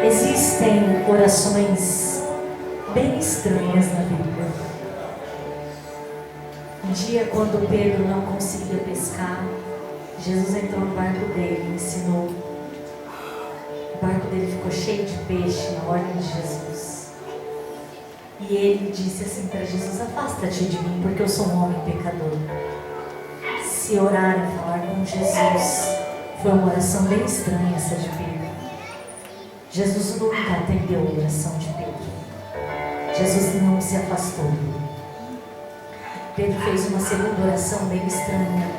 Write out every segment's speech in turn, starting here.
Existem orações bem estranhas na Bíblia. Um dia, quando Pedro não conseguia pescar, Jesus entrou no barco dele e ensinou. O barco dele ficou cheio de peixe na ordem de Jesus. E ele disse assim para Jesus: afasta-te de mim, porque eu sou um homem pecador. Se orar e falar com Jesus, foi uma oração bem estranha essa de Pedro. Jesus nunca atendeu a oração de Pedro. Jesus não se afastou. Pedro fez uma segunda oração bem estranha.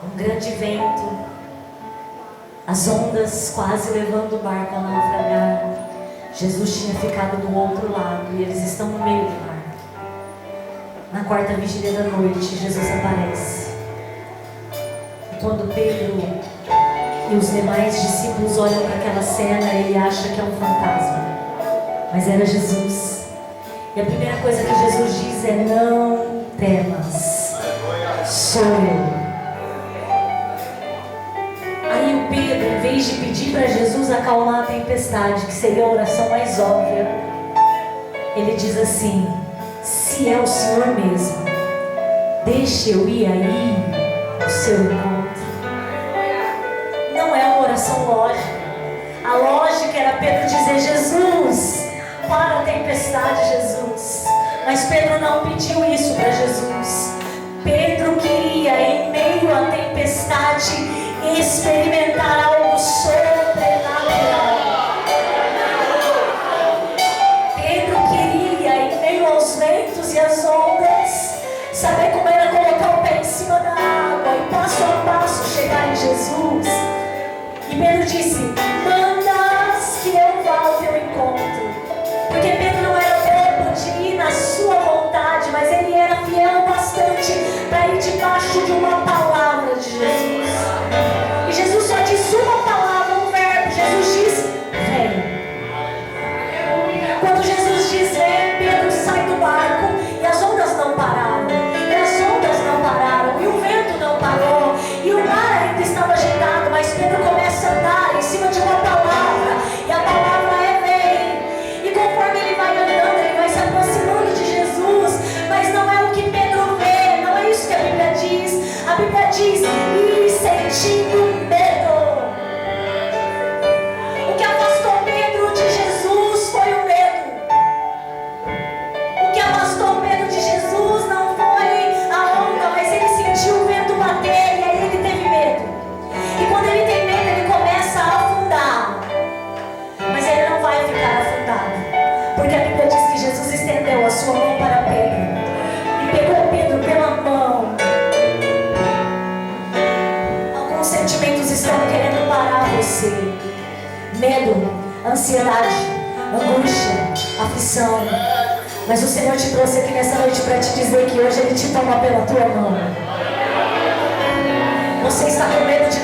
Um grande vento, as ondas quase levando o barco a naufragar. Jesus tinha ficado do outro lado e eles estão no meio do mar. Na quarta vigília da noite, Jesus aparece. E quando Pedro e os demais discípulos olham para aquela cena, ele acha que é um fantasma. Mas era Jesus. E a primeira coisa que Jesus diz é: não temas, sou eu. Aí o Pedro, em vez de pedir para Jesus acalmar a tempestade, que seria a oração mais óbvia, ele diz assim: se é o Senhor mesmo, deixe eu ir aí ao seu encontro. Não é uma oração lógica. A lógica era Pedro dizer: Jesus, para a tempestade, Jesus. Mas Pedro não pediu isso para Jesus. Pedro queria, em meio à tempestade, experimentar algo sobrenatural. Pedro queria, em meio aos ventos e às ondas, saber como era colocar o pé em cima da água e passo a passo chegar em Jesus. E Pedro disse: mandas que eu vá ao teu encontro. Porque Pedro não era bobo de ir na sua vontade, mas ele era fiel bastante para ir debaixo de uma palavra de Jesus. E Jesus só disse uma palavra, um verbo. Jesus diz: vem. Quando Jesus diz vem, Pedro sai do barco e as ondas não pararam. E as ondas não pararam, e o vento não parou, e o mar ainda estava agitado, mas Pedro começa a andar em cima de uma palavra, e a palavra é vem. E conforme ele vai andando, ele vai se aproximando de Jesus, mas não é o que Pedro vê, não é isso que a Bíblia diz. A Bíblia diz: e sentindo medo. O que afastou Pedro de Jesus foi o medo. O que afastou Pedro de Jesus não foi a onda, mas ele sentiu o vento bater e aí ele teve medo. E quando ele tem medo, ele começa a afundar. Mas ele não vai ficar afundado, porque a Bíblia diz que Jesus estendeu a sua mão para Pedro e pegou Pedro pela mão. Alguns sentimentos estão querendo parar você: medo, ansiedade, angústia, aflição. Mas o Senhor te trouxe aqui nessa noite para te dizer que hoje Ele te toma pela tua mão. Você está com medo de